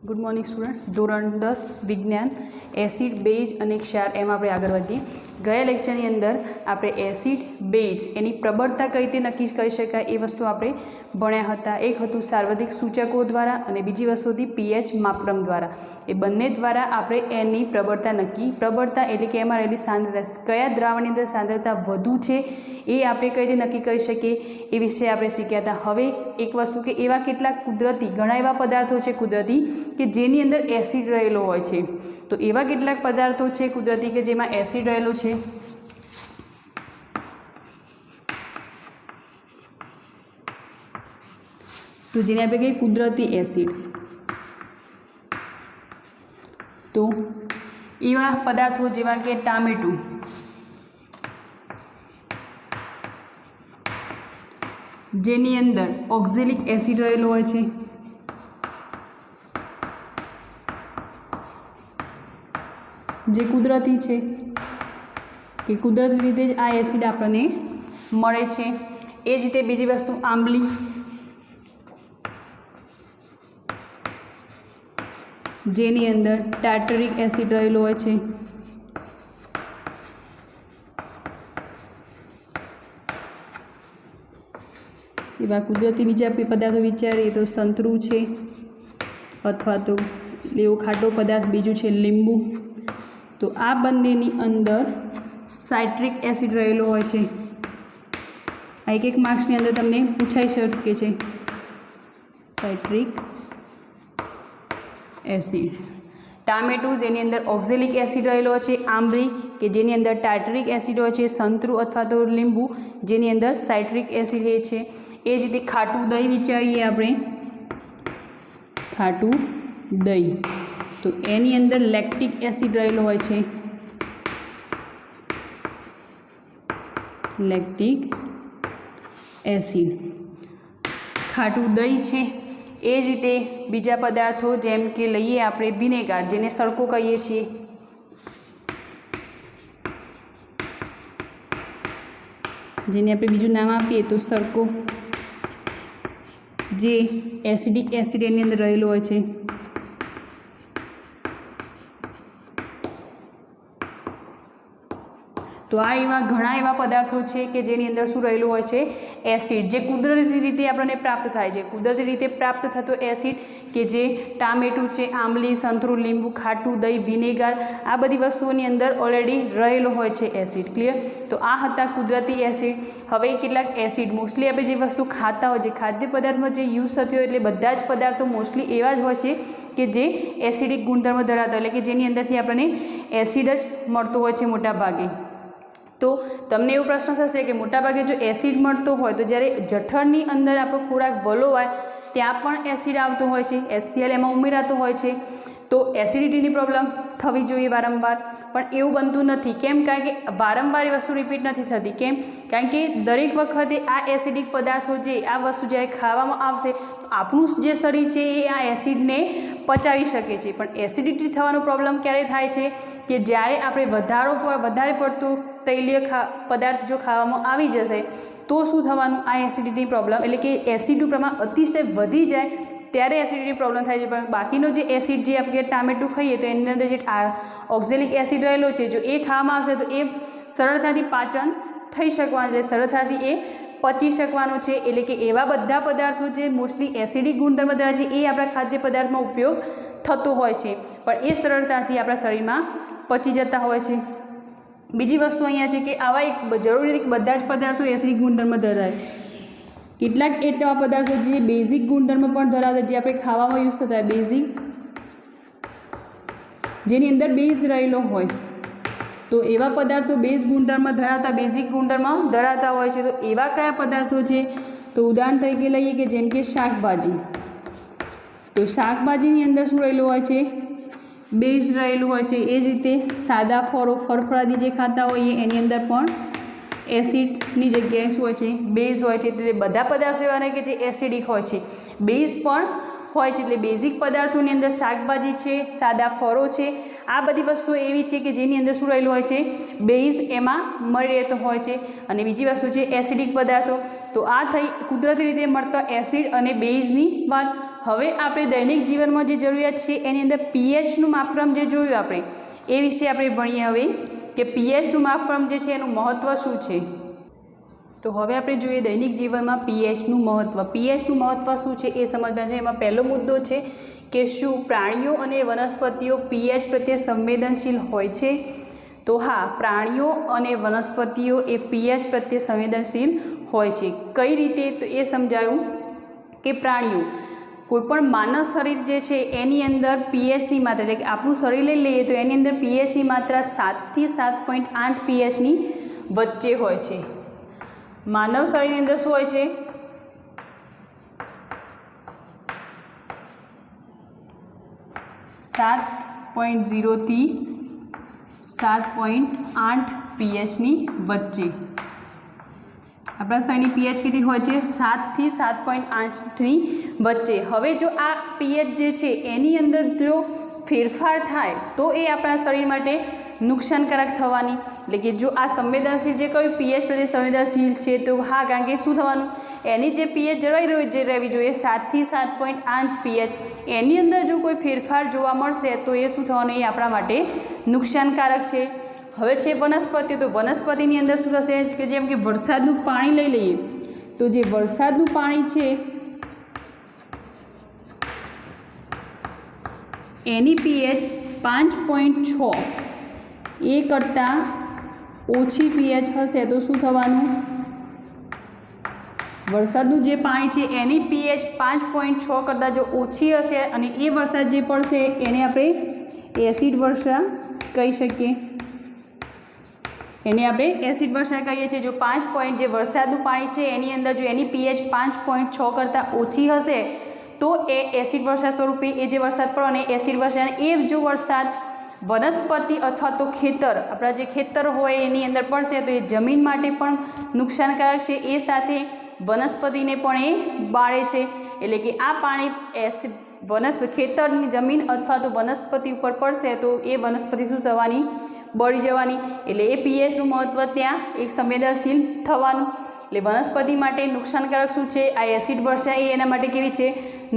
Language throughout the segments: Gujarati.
Good morning students. ધોરણ 10 વિજ્ઞાન એસિડ બેઝ અને ક્ષાર એમાં આપણે આગળ વધીએ. ગયા લેક્ચરની અંદર આપણે એસિડ બેઝ એની પ્રબળતા કઈ રીતે નક્કી કરી શકાય એ વસ્તુ આપણે ભણ્યા હતા. એક હતું સાર્વત્રિક સૂચકો દ્વારા અને બીજી વસ્તુ હતી pH માપદંડ દ્વારા. એ બંને દ્વારા આપણે એની પ્રબળતા પ્રબળતા એટલે કે એમાં રહેલી સાંદ્રતા, કયા દ્રાવણની અંદર સાંદ્રતા વધુ છે એ આપણે કઈ રીતે નક્કી કરી શકીએ એ વિશે આપણે શીખ્યા હતા. હવે એક વસ્તુ કે એવા કેટલાક કુદરતી ઘણા એવા પદાર્થો છે કુદરતી કે જેની અંદર એસિડ રહેલો હોય છે. તો એવા કેટલાક પદાર્થો છે કુદરતી કે જેમાં એસિડ રહેલો છે. તો જેને આપણે કહીએ કુદરતી એસિડ. તો એવા પદાર્થો જેવા કે ટામેટું, જેની અંદર ઓક્ઝેલિક એસિડ રહેલો હોય છે. જે કુદરતી છે કે કુદરતી રીતે જ આ એસિડ આપણને મળે છે. એ જ રીતે બીજી વસ્તુ આંબલી, જેની અંદર ટાર્ટરિક એસિડ રહેલો હોય છે. એવા કુદરતી બીજા પદાર્થો વિચારીએ તો સંતરું છે, અથવા તો એવો ખાટો પદાર્થ બીજું છે લીંબુ. તો આ બંનેની અંદર સાઇટ્રિક એસિડ રહેલો હોય છે. આ એક માર્ક્સની અંદર તમને પૂછાઈ શકે છે સાઇટ્રિક એસિડ. ટામેટું જેની અંદર ઓક્ઝેલિક એસિડ રહેલો છે. આંબલી કે જેની અંદર ટાર્ટરિક એસિડ હોય છે. સંતરું અથવા તો લીંબુ જેની અંદર સાઇટ્રિક એસિડ હોય છે. એ જ રીતે ખાટું દહીં વિચારીએ આપણે, ખાટું દહીં, તો એની અંદર લેક્ટિક એસિડ રહેલો હોય છે. લેક્ટિક એસિડ ખાટું દહીં છે. એ જ રીતે બીજા પદાર્થો જેમ કે લઈએ આપણે વિનેગાર, જેને સડકો કહીએ છીએ. જેને આપણે બીજું નામ આપીએ તો સડકો, જે એસિડિક એસિડ એની અંદર રહેલો હોય છે. તો આ એવા ઘણા એવા પદાર્થો છે કે જેની અંદર શું રહેલું હોય છે? એસિડ, જે કુદરતી રીતે આપણને પ્રાપ્ત થાય છે. કુદરતી રીતે પ્રાપ્ત થતો એસિડ કે જે ટામેટું છે, આંબલી, સંતરું, લીંબુ, ખાટું દહીં, વિનેગાર, આ બધી વસ્તુઓની અંદર ઓલરેડી રહેલો હોય છે એસિડ. ક્લિયર? તો આ હતા કુદરતી એસિડ. હવે કેટલાક એસિડ મોસ્ટલી આપણે જે વસ્તુ ખાતા હોય, જે ખાદ્ય પદાર્થમાં જે યુઝ થતી હોય, એટલે બધા જ પદાર્થો મોસ્ટલી એવા જ હોય છે કે જે એસિડિક ગુણધર્મ ધરાવતા, એટલે કે જેની અંદરથી આપણને એસિડ જ મળતો હોય છે મોટા ભાગે. તો તમને એવો પ્રશ્ન થશે કે મોટાભાગે જો એસિડ મળતો હોય તો જ્યારે જઠરની અંદર આપણો ખોરાક વલોવાય ત્યાં પણ એસિડ આવતો હોય છે, HCl એમાં ઉમેરાતો હોય છે. તો એસિડિટીની પ્રોબ્લેમ થવી જોઈએ વારંવાર, પણ એવું બનતું નથી. કેમ? કારણ કે વારંવાર એ વસ્તુ રિપીટ નથી થતી. કેમ? કારણ કે દરેક વખતે આ એસિડિક પદાર્થો જે આ વસ્તુ જ્યારે ખાવામાં આવશે આપણું જે શરીર છે એ આ એસિડને પચાવી શકે છે. પણ એસિડિટી થવાનો પ્રોબ્લેમ ક્યારે થાય છે? કે જ્યારે આપણે વધારે પડતું તૈલીય પદાર્થ જો ખાવામાં આવી જશે તો શું થવાનું? આ એસિડિટી પ્રોબ્લેમ, એટલે કે એસિડનું પ્રમાણ અતિશય વધી જાય ત્યારે એસિડિટી પ્રોબ્લેમ થાય છે. પણ બાકીનો જે એસિડ, જે આપણે ટામેટું ખાઈએ તો એની અંદર જે ઓક્ઝેલિક એસિડ રહેલો છે, જો એ ખાવામાં આવશે તો એ સરળતાથી પાચન થઈ શકવાનું છે, સરળતાથી એ પચી શકવાનો છે. એટલે કે એવા બધા પદાર્થો જે મોસ્ટલી એસિડિક ગુણધર્મ ધરાવે છે એ આપણા ખાદ્ય પદાર્થમાં ઉપયોગ થતો હોય છે, પણ એ સરળતાથી આપણા શરીરમાં પચી જતા હોય છે. બીજી વસ્તુ અહીંયા છે કે આવા એક જરૂરી નથી બધા જ પદાર્થો એસિડિક ગુણધર્મ ધરાવે. કેટલાક એવા પદાર્થો જે બેઝિક ગુણધર્મ પણ ધરાવે, જે આપણે ખાવામાં યુઝ થતા હોય, બેઝિક, જેની અંદર બેઝ રહેલો હોય. તો એવા પદાર્થો બેઝ ગુણધર્મ ધરાવતા, બેઝિક ગુણધર્મ ધરાવતા હોય છે. તો એવા કયા પદાર્થો છે? તો ઉદાહરણ તરીકે લઈએ કે જેમ કે શાકભાજી. તો શાકભાજીની અંદર શું રહેલું હોય છે? બેઝ રહેલું હોય છે. એ જ રીતે સાદા ફળો, ફળફળાદી જે ખાતા હોઈએ એની અંદર પણ એસિડની જગ્યાએ શું હોય છે? બેઝ હોય છે. એટલે બધા પદાર્થો એવા નહીં કે જે એસિડિક હોય છે, બેઝ પણ હોય છે. એટલે બેઝિક પદાર્થોની અંદર શાકભાજી છે, સાદા ફળો છે, આ બધી વસ્તુઓ એવી છે કે જેની અંદર શું રહેલું હોય છે? બેઝ એમાં મળી રહેતો હોય છે. અને બીજી વસ્તુ છે એસિડિક પદાર્થો. તો આ થઈ કુદરતી રીતે મળતા એસિડ અને બેઝની વાત. હવે આપણે દૈનિક જીવનમાં જે જરૂરિયાત છે એની અંદર પીએચનું માપક્રમ જે જોયું આપણે એ વિશે આપણે ભણીએ હવે કે પીએચનું માપક્રમ જે છે એનું મહત્ત્વ શું છે। તો હવે આપણે જોઈએ દૈનિક જીવનમાં પીએચનું મહત્ત્વ। પીએચનું મહત્ત્વ શું છે એ સમજવાનું છે। એમાં પહેલો મુદ્દો છે કે શું પ્રાણીઓ અને વનસ્પતિઓ પીએચ પ્રત્યે સંવેદનશીલ હોય છે। તો હા, પ્રાણીઓ અને વનસ્પતિઓ એ પીએચ પ્રત્યે સંવેદનશીલ હોય છે। કઈ રીતે? તો એ સમજાયું કે પ્રાણીઓ, કોઈપણ માનવ શરીર જે છે એની અંદર પીએચની માત્રા, એટલે કે આપણું શરીર લઈ લઈએ તો એની અંદર પીએચની માત્રા 7 થી 7.8 પીએચની વચ્ચે હોય છે। માનવ શરીરની અંદર શું હોય છે? 7.0 થી 7.8 પીએચની વચ્ચે। આપણા શરીરની પીએચ કેટલી હોય છે? 7 થી 7.8ની વચ્ચે। હવે જો આ પીએચ જે છે એની અંદર જો ફેરફાર થાય તો એ આપણા શરીર માટે નુકસાનકારક થવાની, એટલે કે જો આ સંવેદનશીલ જે કહ્યું પીએચ પ્રત્યે સંવેદનશીલ છે તો હા, કારણ કે શું થવાનું, એની જે પીએચ જળવાઈ રહેવી જોઈએ 7 થી 7.8 પીએચ, એની અંદર જો કોઈ ફેરફાર જોવા મળશે તો એ શું થવાનું, એ આપણા માટે નુકસાનકારક છે। હવે છે વનસ્પતિઓ, તો વનસ્પતિની અંદર શું થશે કે જેમ કે વરસાદનું પાણી લઈ લઈએ તો જે વરસાદનું પાણી છે એની પીએચ 5.6 એ કરતાં ઓછી પીએચ હશે તો શું થવાનું, વરસાદનું જે પાણી છે એની પીએચ 5.6 કરતાં જો ઓછી હશે અને એ વરસાદ જે પડશે એને આપણે એસિડ વર્ષા કહી શકીએ। એને આપણે એસિડ વર્ષા કહીએ છીએ। જો 5 જે વરસાદનું પાણી છે એની અંદર જો એની પીએચ 5.6 કરતાં ઓછી હશે તો એ એસિડ વર્ષા સ્વરૂપે એ જે વરસાદ પડે અને એસિડ વર્ષા, એ જો વરસાદ વનસ્પતિ અથવા તો ખેતર, આપણા જે ખેતર હોય એની અંદર પડશે તો એ જમીન માટે પણ નુકસાનકારક છે, એ સાથે વનસ્પતિને પણ એ બાળે છે। એટલે કે આ પાણી ખેતરની જમીન અથવા તો વનસ્પતિ ઉપર પડશે તો એ વનસ્પતિ શું થવાની, બળી જવાની। એટલે એ પીએચનું મહત્ત્વ ત્યાં એક સંવેદનશીલ થવાનું। એટલે વનસ્પતિ માટે નુકસાનકારક શું છે, આ એસિડ વર્ષા એ એના માટે કેવી છે,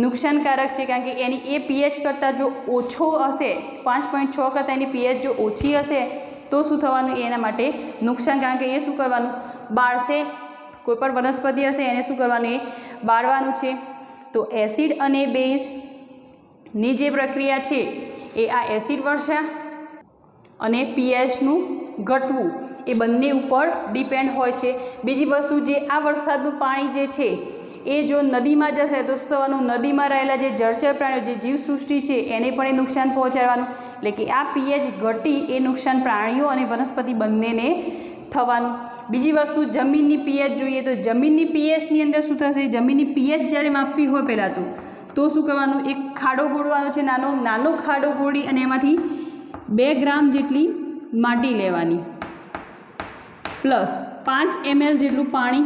નુકસાનકારક છે, કારણ કે એની એ પીએચ કરતાં જો ઓછો હશે, 5.6 કરતાં એની પીએચ જો ઓછી હશે તો શું થવાનું, એ એના માટે નુકસાન, કારણ કે એ શું કરવાનું, બાળશે, કોઈ પણ વનસ્પતિ હશે એને શું કરવાનું, એ બાળવાનું છે। તો એસિડ અને બેઝની જે પ્રક્રિયા છે એ આ એસિડ વર્ષા અને પીએચનું ઘટવું એ બંને ઉપર ડિપેન્ડ હોય છે। બીજી વસ્તુ, જે આ વરસાદનું પાણી જે છે એ જો નદીમાં જશે તો શું થવાનું, નદીમાં રહેલા જે જળચર પ્રાણીઓ, જે જીવસૃષ્ટિ છે એને પણ એ નુકસાન પહોંચાડવાનું। એટલે કે આ પીએચ ઘટી એ નુકસાન પ્રાણીઓ અને વનસ્પતિ બંનેને થવાનું। બીજી વસ્તુ, જમીનની પીએચ જોઈએ તો જમીનની પીએચની અંદર શું થશે, જમીનની પીએચ જ્યારે માપવી હોય પહેલાં તો શું કરવાનું, એક ખાડો ગોળવાનો છે, નાનો ખાડો ગોળી અને એમાંથી 2 ગ્રામ જેટલી માટી લેવાની પ્લસ 5 ml જેટલું પાણી,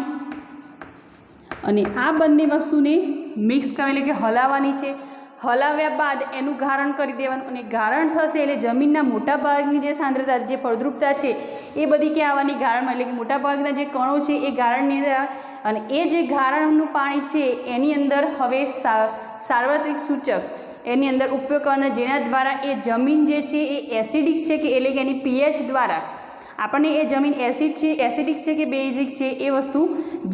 અને આ બંને વસ્તુને મિક્સ કરવા, એટલે કે હલાવવાની છે। હલાવ્યા બાદ એનું ગારણ કરી દેવાનું, અને ગારણ થશે એટલે જમીનના મોટા ભાગની જે સાંદ્રતા, જે ફળદ્રુપતા છે એ બધી ક્યાં આવવાની, ગારણમાં, એટલે કે મોટા ભાગના જે કણો છે એ ગારણની અંદર, અને એ જે ગારણનું પાણી છે એની અંદર હવે સાર્વત્રિક સૂચક એની અંદર ઉપયોગ કરવાનો, જેના દ્વારા એ જમીન જે છે એ એસિડિક છે કે, એટલે કે એની પીએચ દ્વારા આપણને એ જમીન એસિડિક છે કે બેઝિક છે એ વસ્તુ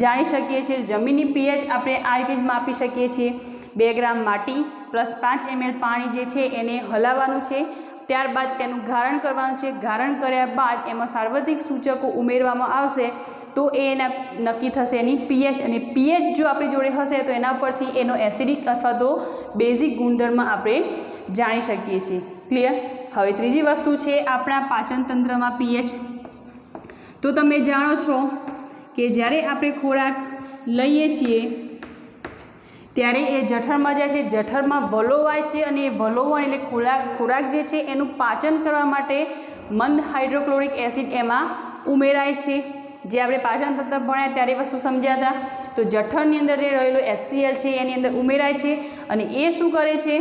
જાણી શકીએ છીએ। જમીનની પીએચ આપણે આ રીતે જ માપી શકીએ છીએ। 2 ગ્રામ માટી પ્લસ 5 ml પાણી જે છે એને હલાવવાનું છે, ત્યારબાદ તેનું ગારણ કરવાનું છે। ગારણ કર્યા બાદ એમાં સાર્વત્રિક સૂચકો ઉમેરવામાં આવશે તો એ એના નક્કી થશે એની પીએચ, અને પીએચ જો આપણી જોડે હશે તો એના પરથી એનો એસિડિક અથવા તો બેઝિક ગુણધર્મ આપણે જાણી શકીએ છીએ। ક્લિયર? હવે ત્રીજી વસ્તુ છે આપણા પાચન તંત્રમાં પીએચ। તો તમે જાણો છો કે જ્યારે આપણે ખોરાક લઈએ છીએ ત્યારે એ જઠરમાં જાય છે, જઠરમાં વલોવાય છે, અને એ વલોવણ એટલે ખોરાક જે છે એનું પાચન કરવા માટે મંદ હાઇડ્રોક્લોરિક એસિડ એમાં ઉમેરાય છે। જે આપણે પાચન તંત્ર ભણ્યા ત્યારે વસ્તુ સમજ્યા હતા, તો જઠરની અંદર જે રહેલો HCl છે એની અંદર ઉમેરાય છે, અને એ શું કરે છે,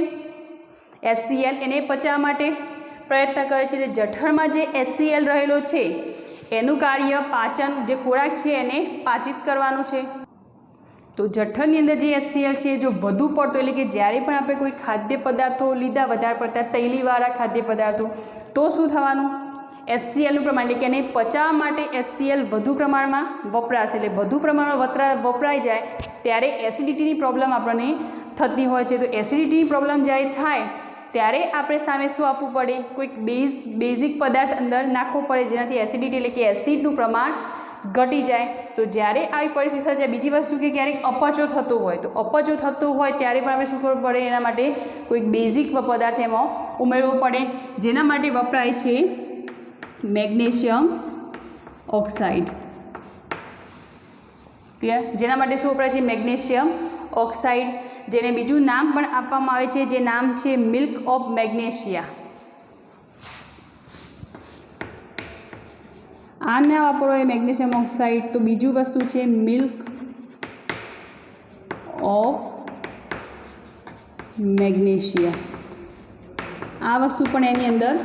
HCl એને પચાવવા માટે પ્રયત્ન કરે છે। એટલે જઠરમાં જે HCl રહેલો છે એનું કાર્ય પાચન, જે ખોરાક છે એને પાચિત કરવાનું છે। તો જઠરની અંદર જે HCl છે જો વધુ પડતો એટલે કે જ્યારે પણ આપણે કોઈ ખાદ્ય પદાર્થો લીધા વધારે પડતા તૈલીવાળા ખાદ્ય પદાર્થો તો શું થવાનું HClનું પ્રમાણ એટલે કે એને પચાવવા માટે HCl વધુ પ્રમાણમાં વપરાશે એટલે વધુ પ્રમાણમાં વપરાઈ જાય ત્યારે એસિડિટીની પ્રોબ્લેમ આપણને થતી હોય છે। તો એસિડિટીની પ્રોબ્લેમ જ્યારે થાય ત્યારે આપણે સામે શું આપવું પડે કોઈક બેઝિક પદાર્થ અંદર નાખવો પડે જેનાથી એસિડિટી એટલે કે એસિડનું પ્રમાણ ઘટી જાય। તો જ્યારે આવી પરિસ્થિતિ સર્જાય બીજી વસ્તુ કે ક્યારેક અપચો થતો હોય તો અપચો થતો હોય ત્યારે પણ આપણે શું કરવું પડે એના માટે કોઈક બેઝિક પદાર્થ એમાં ઉમેરવો પડે જેના માટે વપરાય છે મેગ્નેશિયમ ઓક્સાઇડ। ક્લિયર? જેના માટે શું વપરાય છે મેગ્નેશિયમ ઓક્સાઇડ જેને બીજું નામ પણ આપવામાં આવે છે જે નામ છે મિલ્ક ઓફ મેગ્નેશિયા। આ ના વાપરો એ મેગ્નેશિયમ ઓક્સાઇડ તો બીજું વસ્તુ છે મિલ્ક ઓફ મેગ્નેશિયા। આ વસ્તુ પણ એની અંદર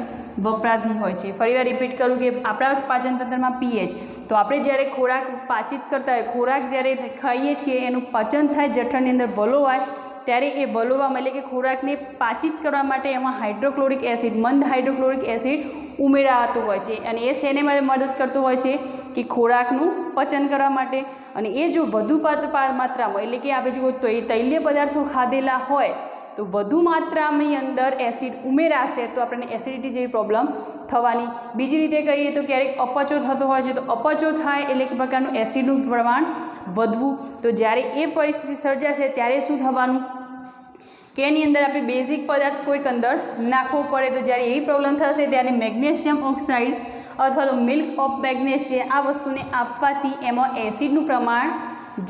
વપરાતી હોય છે। ફરીવાર રિપીટ કરું કે આપણા પાચન તંત્રમાં પીએચ તો આપણે જ્યારે ખોરાક પાચિત કરતા હોય ખોરાક જ્યારે ખાઈએ છીએ એનું પાચન થાય જઠરની અંદર વલોવાય ત્યારે એ વલોવામાં એટલે કે ખોરાકને પાચિત કરવા માટે એમાં હાઇડ્રોક્લોરિક એસિડ મંદ હાઇડ્રોક્લોરિક એસિડ ઉમેરાતું હોય છે અને એ શેને માટે મદદ કરતો હોય છે કે ખોરાકનું પચન કરવા માટે અને એ જો વધુ માત્રામાં એટલે કે આપણે જો તૈલીય પદાર્થો ખાધેલા હોય તો વધુ માત્રાની અંદર એસિડ ઉમેરાશે તો આપણને એસિડિટી જેવી પ્રોબ્લેમ થવાની। બીજી રીતે કહીએ તો ક્યારેક અપચો થતો હોય છે તો અપચો થાય એટલે એક પ્રકારનું એસિડનું પ્રમાણ વધવું તો જ્યારે એ પરિસ્થિતિ સર્જાશે ત્યારે શું થવાનું કે એની અંદર આપણે બેઝિક પદાર્થ કોઈક અંદર નાખવો પડે તો જ્યારે એવી પ્રોબ્લેમ થશે ત્યારે મેગ્નેશિયમ ઓક્સાઇડ અથવા તો મિલ્ક ઓફ મેગ્નેશિયા આ વસ્તુને આપવાથી એમાં એસિડનું પ્રમાણ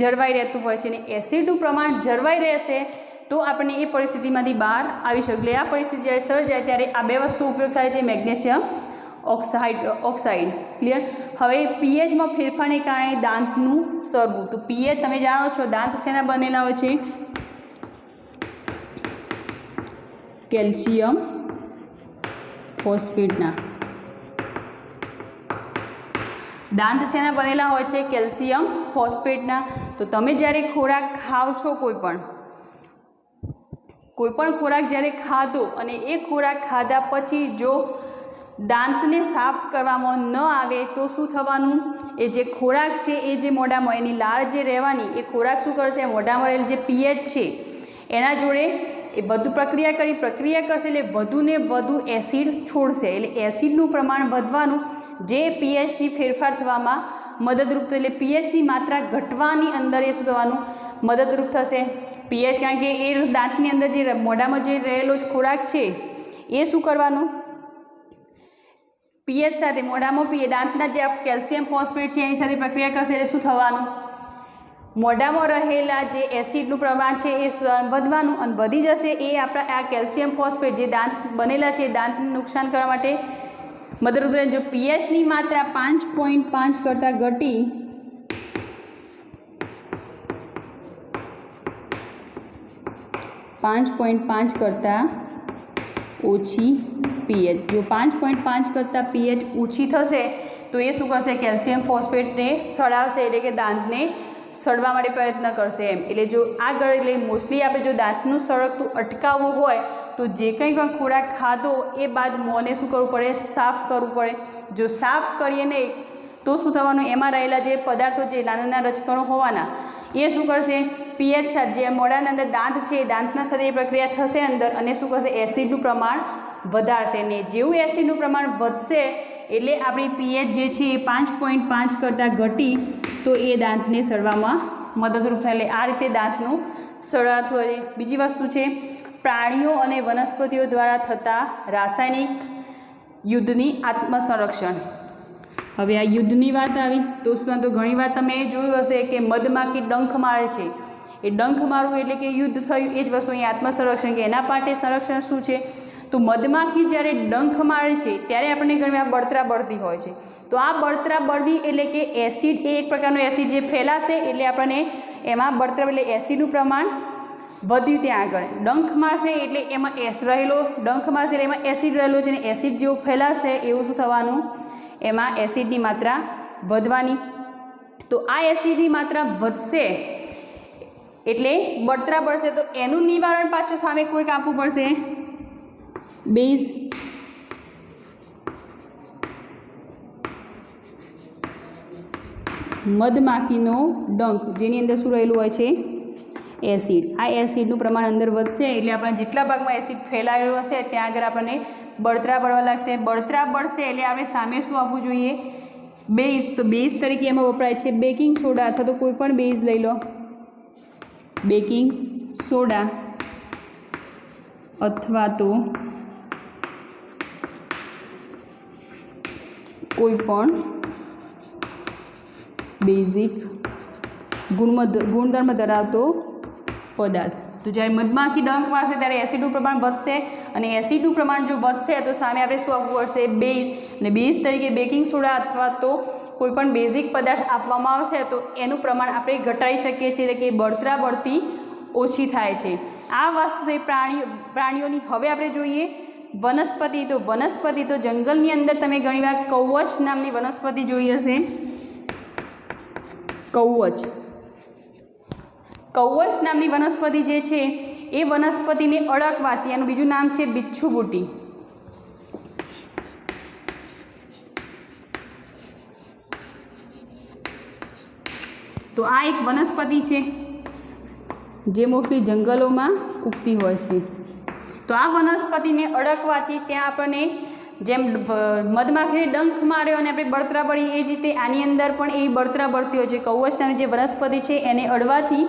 જળવાઈ રહેતું હોય છે અને એસિડનું પ્રમાણ જળવાઈ રહેશે તો આપણને એ પરિસ્થિતિમાંથી બહાર આવી શકે। એટલે આ પરિસ્થિતિ જ્યારે સર્જાય ત્યારે આ બે વસ્તુ ઉપયોગ થાય છે મેગ્નેશિયમ ઓક્સાઇડ। ક્લિયર? હવે પીએચમાં ફેરફારને કારણે દાંતનું સડવું તો પીએચ તમે જાણો છો દાંત શેના બનેલા હોય છે કેલ્શિયમ ફોસ્ફેટના। દાંત શેના બનેલા હોય છે કેલ્શિયમ ફોસ્ફેટના। તો તમે જ્યારે ખોરાક ખાઓ છો કોઈપણ ખોરાક જ્યારે ખાધો અને એ ખોરાક ખાધા પછી જો દાંતને સાફ કરવામાં ન આવે તો શું થવાનું એ જે ખોરાક છે એ જે મોઢામાં એની લાળ જે રહેવાની એ ખોરાક શું કરશે મોઢામાં રહેલી જે પીએચ છે એના જોડે એ વધુ પ્રક્રિયા કરશે એટલે વધુને વધુ એસિડ છોડશે એટલે એસિડનું પ્રમાણ વધવાનું જે પીએચની ફેરફાર થવામાં મદદરૂપ થશે એટલે પીએચની માત્રા ઘટવાની અંદર એ શું થવાનું મદદરૂપ થશે। પીએચ કારણ કે એ દાંતની અંદર જે મોઢામાં જે રહેલો ખોરાક છે એ શું કરવાનું પીએચ સાથે મોઢામાં દાંતના જે કેલ્શિયમ ફોસ્ફેટ છે એની સાથે પ્રક્રિયા કરશે એટલે શું થવાનું મોઢામાં રહેલા જે એસિડનું પ્રમાણ છે એ વધવાનું અને વધી જશે એ આપણા આ કેલ્શિયમ ફોસ્ફેટ જે દાંત બનેલા છે એ દાંતને નુકસાન કરવા માટે મદદરૂપ રહે। જો પીએચની માત્રા 5.5 કરતાં ઘટી 5.5 કરતાં ઓછી પીએચ જો 5.5 કરતાં પીએચ ઓછી થશે તો એ શું કરશે કેલ્શિયમ ફોસ્ફેટને સડાવશે એટલે કે દાંતને સડવા માટે પ્રયત્ન કરશે એમ। એટલે જો આગળ એટલે મોસ્ટલી આપણે જો દાંતનું સળગતું અટકાવવું હોય તો જે કંઈ પણ ખોરાક ખાધો એ બાદ મોંને શું કરવું પડે સાફ કરવું પડે। જો સાફ કરીએ નહીં તો શું થવાનું એમાં રહેલા જે પદાર્થો જે નાના રજકણો હોવાના એ શું કરશે પીએચ સાથે જે મોઢાના અંદર દાંત છે દાંતના સાથે એ પ્રક્રિયા થશે અંદર અને શું કરશે એસિડનું પ્રમાણ વધારશે ને જેવું એસિડનું પ્રમાણ વધશે એટલે આપણી પીએચ જે છે એ 5.5 કરતાં ઘટી તો એ દાંતને સડવામાં મદદરૂપ થાય। એટલે આ રીતે દાંતનું સડાતું હોય। બીજી વસ્તુ છે પ્રાણીઓ અને વનસ્પતિઓ દ્વારા થતા રાસાયણિક યુદ્ધની આત્મસંરક્ષણ। હવે આ યુદ્ધની વાત આવી તો ઘણીવાર તમે જોયું હશે કે મધમાખી ડંખ મારે છે એ ડંખ મારવું એટલે કે યુદ્ધ થયું એ જ વસ્તુ અહીં આત્મસંરક્ષણ કે એના માટે સંરક્ષણ શું છે તો મધમાખી જ્યારે ડંખ મારે છે ત્યારે આપણને ઘણીવાર બળતરા બળતી હોય છે તો આ બળતરા બળવી એટલે કે એસિડ એ એક પ્રકારનો એસિડ જે ફેલાશે એટલે આપણને એમાં બળતરા એટલે એસિડનું પ્રમાણ વધ્યું ત્યાં આગળ ડંખ મારશે એટલે એમાં ડંખ મારશે એટલે એમાં એસિડ રહેલો છે અને એસિડ જેવું ફેલાશે એવું શું થવાનું એમાં એસિડની માત્રા વધવાની। તો આ એસિડની માત્રા વધશે એટલે બળતરા બળશે તો એનું નિવારણ પાછું સામે કોઈક આપવું પડશે, બેઝ. મધમાખીનો ડંખ જેની અંદર શું રહેલું હોય છે, એસિડ. આ એસિડનું પ્રમાણ અંદર વધશે એટલે આપણે જેટલા ભાગમાં એસિડ ફેલાયેલું હશે ત્યાં આગળ આપણને બળતરા બળવા લાગશે. બળતરા બળશે એટલે આપણે સામે શું આપવું જોઈએ, બેઝ. તો બેઝ તરીકે એમાં વપરાય છે બેકિંગ સોડા અથવા તો કોઈ પણ બેઝ લઈ લો, બેકિંગ સોડા અથવા તો કોઈ પણ બેઝિક ગુણધર્મ ધરાવતો પદાર્થ. તો જ્યારે મધમાખી ડંખ મારશે ત્યારે એસિડનું પ્રમાણ વધશે અને એસિડનું પ્રમાણ જો વધશે તો સામે આપણે શું આપવું પડશે, બેઝ. અને બેઝ તરીકે બેકિંગ સોડા અથવા તો કોઈપણ બેઝિક પદાર્થ આપવામાં આવશે તો એનું પ્રમાણ આપણે ઘટાડી શકીએ છીએ, એટલે કે બળતરા બળતી ઓછી થાય છે. આ વસ્તુ પ્રાણીઓની. હવે આપણે જોઈએ વનસ્પતિ. તો વનસ્પતિ તો જંગલની અંદર તમે ઘણીવાર કવચ નામની વનસ્પતિ જોઈ હશે. કવચ નામની વનસ્પતિ જે છે એ વનસ્પતિને અડકવાથી, એનું બીજું નામ છે બિચ્છુ બુટી. તો આ એક વનસ્પતિ છે જે મોસ્ટલી જંગલોમાં ઉગતી હોય છે. તો આ વનસ્પતિને અડકવાથી ત્યાં આપણને જેમ મધમાખીને ડંખ માર્યો અને આપણે બળતરા બળી, એ જ રીતે આની અંદર પણ એવી બળતરા બળતી હોય છે. કવચ નામની જે વનસ્પતિ છે એને અડવાથી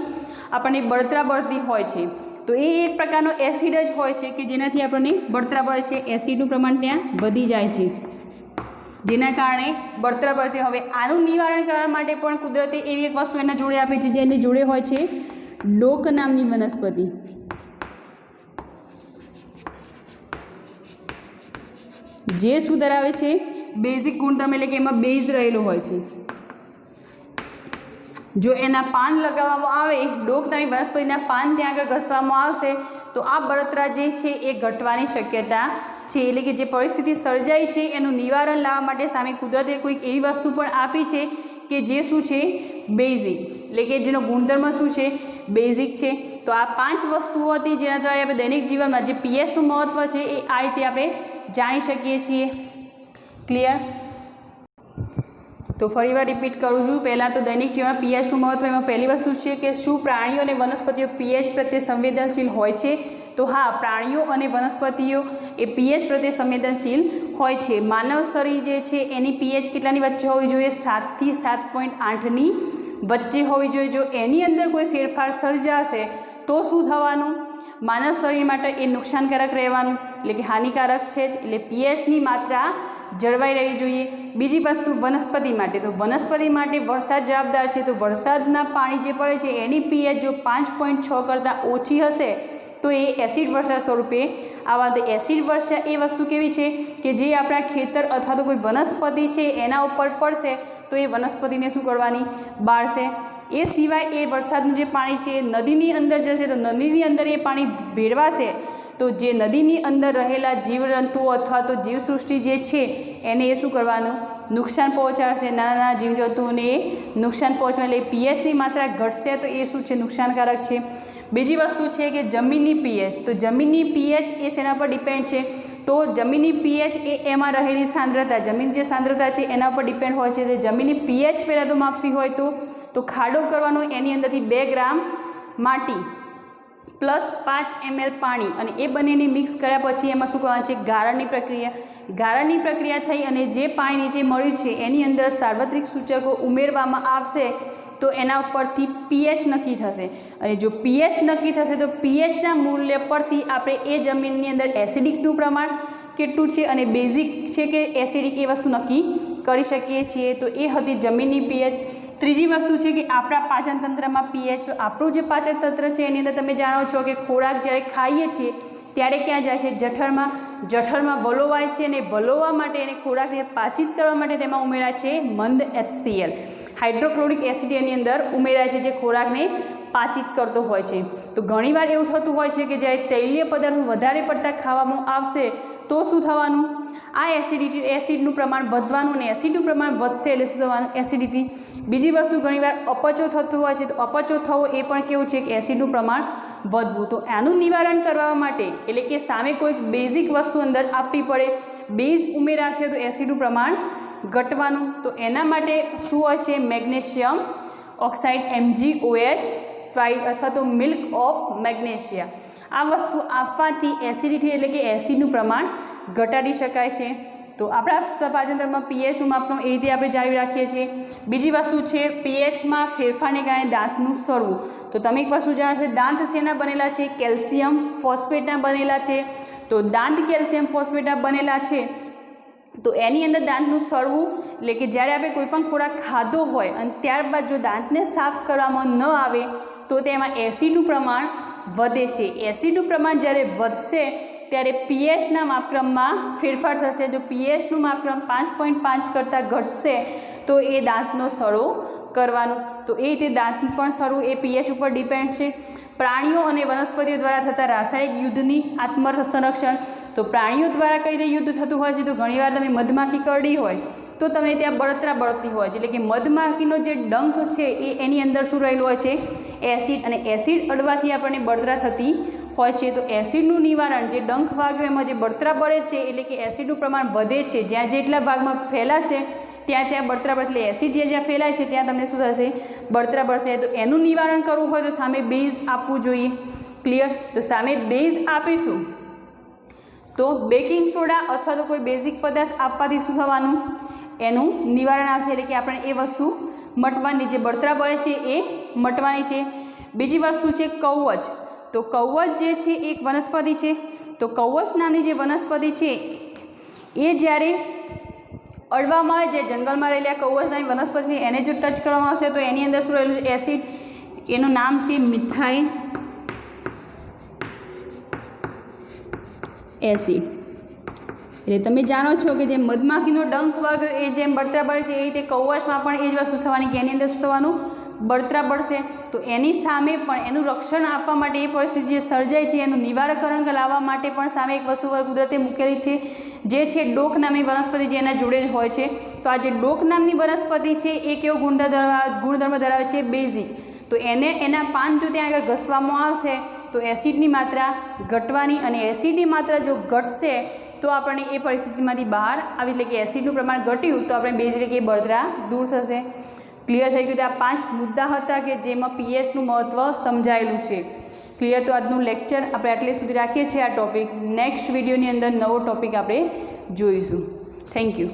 આપણને બળતરા બળતી હોય છે. તો એ એક પ્રકારનો એસિડ જ હોય છે કે જેનાથી આપણને બળતરા બળે છે. એસિડનું પ્રમાણ ત્યાં વધી જાય છે જેના કારણે બળતરા બળતી. હવે આનું નિવારણ કરવા માટે પણ કુદરતે એવી એક વસ્તુ એના જોડે આપી છે જેની જોડે હોય છે ડોક નામની વનસ્પતિ. જે શું ધરાવે છે, બેઝિક ગુણધર્મ, એટલે કે એમાં બેઝ રહેલો હોય છે. જો એના પાન લગાવવામાં આવે, ડોક નામની વનસ્પતિના પાન ત્યાં આગળ ઘસવામાં આવશે તો આ બળતરા જે છે એ ઘટવાની શક્યતા છે. એટલે કે જે પરિસ્થિતિ સર્જાઈ છે એનું નિવારણ લાવવા માટે સામે કુદરતે કોઈક એવી વસ્તુ પણ આપી છે કે જે શું છે, બેઝિક, એટલે કે જેનો ગુણધર્મ શું છે, બેઝિક છે. તો આ 5 વસ્તુઓ હતી જેના દ્વારા આપણે દૈનિક જીવનમાં જે પીએચનું મહત્ત્વ છે એ આ રીતે આપણે જાણી શકીએ છીએ. ક્લિયર? તો ફરીવાર રિપીટ કરું છું. પહેલાં તો દૈનિક જીવનમાં પીએચનું મહત્ત્વ, એમાં પહેલી વસ્તુ છે કે શું પ્રાણીઓ અને વનસ્પતિઓ પીએચ પ્રત્યે સંવેદનશીલ હોય છે? તો હા, પ્રાણીઓ અને વનસ્પતિઓ એ પીએચ પ્રત્યે સંવેદનશીલ હોય છે. માનવ શરીર જે છે એની પીએચ કેટલાની વચ્ચે હોવી જોઈએ? 7 થી 7.8ની વચ્ચે હોવી જોઈએ. જો એની અંદર કોઈ ફેરફાર સર્જાશે તો શું થવાનું? માનવ શરીર માટે એ નુકસાનકારક રહેવાનું, એટલે કે હાનિકારક છે જ. એટલે પીએચની માત્રા જળવાઈ રહેવી જોઈએ. બીજી વસ્તુ વનસ્પતિ માટે. તો વનસ્પતિ માટે વરસાદ જવાબદાર છે. તો વરસાદના પાણી જે પડે છે એની પીએચ જો 5.6 કરતાં ઓછી હશે તો એ એસિડ વર્ષા સ્વરૂપે આવા. તો એસિડ વર્ષા એ વસ્તુ કેવી છે કે જે આપણા ખેતર અથવા તો કોઈ વનસ્પતિ છે એના ઉપર પડશે તો એ વનસ્પતિને શું કરવાની? બાળશે. એ સિવાય એ વરસાદનું જે પાણી છે એ નદીની અંદર જશે તો નદીની અંદર એ પાણી ભેળવાશે તો જે નદીની અંદર રહેલા જીવજંતુઓ અથવા તો જીવસૃષ્ટિ જે છે એને એ શું કરવાનું? નુકસાન પહોંચાડશે. નાના નાના જીવજંતુઓને એ નુકસાન પહોંચાડે. એટલે પીએચની માત્રા ઘટશે તો એ શું છે? નુકસાનકારક છે. બીજી વસ્તુ છે કે જમીનની પીએચ. તો જમીનની પીએચ એ શેના પર ડિપેન્ડ છે? તો જમીનની પીએચ એ એમાં રહેલી સાંદ્રતા, જમીન જે સાંદ્રતા છે એના પર ડિપેન્ડ હોય છે. એટલે જમીનની પીએચ પહેલાં તો માપવી હોય તો ખાડો કરવાનો, એની અંદરથી 2 ગ્રામ માટી પ્લસ 5 ml પાણી અને એ બંનેને મિક્સ કર્યા પછી એમાં શું કરવાનું છે? ગાળણની પ્રક્રિયા. ગાળણની પ્રક્રિયા થઈ અને જે પાણી નીચે મળ્યું છે એની અંદર સાર્વત્રિક સૂચકો ઉમેરવામાં આવશે તો એના ઉપરથી પીએચ નક્કી થશે. અને જો પીએચ નક્કી થશે તો પીએચના મૂલ્ય પરથી આપણે એ જમીનની અંદર એસિડિકનું પ્રમાણ કેટલું છે અને બેઝિક છે કે એસિડિક એ વસ્તુ નક્કી કરી શકીએ છીએ. તો એ હતી જમીનની પીએચ. ત્રીજી વસ્તુ છે કે આપણા પાચનતંત્રમાં પીએચ. આપણું જે પાચનતંત્ર છે એની અંદર તમે જાણો છો કે ખોરાક જ્યારે ખાઈએ છીએ ત્યારે ક્યાં જાય છે? જઠરમાં. જઠરમાં વલોવાય છે અને વલોવા માટે એને ખોરાકને પાચિત કરવા માટે તેમાં ઉમેરાય છે મંદ HCl, હાઇડ્રોક્લોરિક એસિડ એની અંદર ઉમેરાય છે, જે ખોરાકને પાચિત કરતો હોય છે. તો ઘણીવાર એવું થતું હોય છે કે જ્યારે તૈલીય પદાર્થો વધારે પડતા ખાવામાં આવશે તો શું થવાનું, આ એસિડનું પ્રમાણ વધવાનું, અને એસિડનું પ્રમાણ વધશે એટલે શું થવાનું, એસિડિટી. બીજી વસ્તુ ઘણીવાર અપચો થતું હોય છે, તો અપચો થવો એ પણ કેવું છે કે એસિડનું પ્રમાણ વધવું. તો આનું નિવારણ કરવા માટે એટલે કે સામે કોઈક બેઝિક વસ્તુ અંદર આપવી પડે, બેઝ ઉમેરાશે તો એસિડનું પ્રમાણ ઘટવાનું. તો એના માટે શું હોય છે, મેગ્નેશિયમ ઓક્સાઇડ MgOH અથવા તો મિલ્ક ઓફ મેગ્નેશિયા. આ વસ્તુ આપવાથી એસિડિટી એટલે કે એસિડનું પ્રમાણ ઘટાડી શકાય છે. તો આપણા પાચનતંત્રમાં પીએચનું માપન એ રીતે આપણે જાળવી રાખીએ છીએ. બીજી વસ્તુ છે પીએચમાં ફેરફારને કારણે દાંતનું સડવું. તો તમે એક વસ્તુ જાણો છો, દાંત શેના બનેલા છે, કેલ્શિયમ ફોસ્ફેટના બનેલા છે. તો દાંત કેલ્શિયમ ફોસ્ફેટના બનેલા છે તો એની અંદર દાંતનું સડવું એટલે કે જ્યારે આપણે કોઈ પણ ખોરાક ખાધો હોય અને ત્યારબાદ જો દાંતને સાફ કરવામાં ન આવે તો તેમાં એસિડનું પ્રમાણ વધે છે. એસિડનું પ્રમાણ જ્યારે વધશે ત્યારે પીએચના માપક્રમમાં ફેરફાર થશે. જો પીએચનું માપક્રમ 5.5 કરતાં ઘટશે તો એ દાંતનો સડો કરવાનું. તો એ રીતે દાંતનું પણ સડવું એ પીએચ ઉપર ડિપેન્ડ છે. પ્રાણીઓ અને વનસ્પતિઓ દ્વારા થતા રાસાયણિક યુદ્ધની આત્મસંરક્ષણ. તો પ્રાણીઓ દ્વારા કઈ રીતે યુદ્ધ થતું હોય છે, તો ઘણીવાર તમે મધમાખી કરડી હોય તો તમને ત્યાં બળતરા બળતી હોય છે, એટલે કે મધમાખીનો જે ડંખ છે એ એની અંદર શું રહેલું હોય છે, એસિડ. અને એસિડ અડવાથી આપણને બળતરા થતી હોય છે. તો એસિડનું નિવારણ, જે ડંખ વાગ્યો એમાં જે બળતરા બળે છે એટલે કે એસિડનું પ્રમાણ વધે છે, જ્યાં જેટલા ભાગમાં ફેલાશે ત્યાં બળતરા બળશે. એટલે એસિડ જ્યાં ફેલાય છે ત્યાં તમને શું થશે, બળતરા બળશે. તો એનું નિવારણ કરવું હોય તો સામે બેઝ આપવું જોઈએ. ક્લિયર? તો સામે બેઝ આપીશું તો બેકિંગ સોડા અથવા તો કોઈ બેઝિક પદાર્થ આપવાથી શું થવાનું, એનું નિવારણ આવશે. એટલે કે આપણે એ વસ્તુ મટવાની, જે બળતરા બળે છે એ મટવાની છે. બીજી વસ્તુ છે કવચ. તો કવચ જે છે એક વનસ્પતિ છે. તો કવચ નામની જે વનસ્પતિ છે એ જ્યારે અડવામાં આવે, જે જંગલમાં રહેલી આ કવચ નામની વનસ્પતિ એને જો ટચ કરવામાં આવશે તો એની અંદર શું રહેલું છે, એસિડ. એનું નામ છે મિથાઇલ એસિડ. એટલે તમે જાણો છો કે જે મધમાખીનો ડંખ વાગ્યો એ જેમ બળતરા બળે છે એ રીતે કવચમાં પણ એ જ વસ્તુ થવાની કે એની અંદર શું થવાનું, બળતરા બળશે. તો એની સામે પણ એનું રક્ષણ આપવા માટે, એ પરિસ્થિતિ જે સર્જાય છે એનું નિવારકરણ લાવવા માટે પણ સામે એક વસ્તુ કુદરતે મૂકેલી છે, જે છે ડોક નામની વનસ્પતિ, જે એના જોડે હોય છે. તો આ જે ડોક નામની વનસ્પતિ છે એ કેવો ગુણધર્મ ધરાવે છે, બેઝિક. તો એને એના પાન જો ત્યાં આગળ ઘસવામાં આવશે તો એસિડની માત્રા ઘટવાની, અને એસિડની માત્રા જો ઘટશે તો આપણને એ પરિસ્થિતિમાંથી બહાર આવી, એટલે કે એસિડનું પ્રમાણ ઘટ્યું તો આપણે બેઝ એટલે કે બળતરા દૂર થશે. ક્લિયર થઈ ગયું? તો આ 5 મુદ્દા હતા કે જેમાં પીએચનું મહત્ત્વ સમજાયેલું છે. ક્લિયર? તો આજનું લેક્ચર આપણે આટલે સુધી રાખીએ છીએ. આ ટોપિક નેક્સ્ટ વિડીયોની અંદર નવો ટોપિક આપણે જોઈશું. Thank you.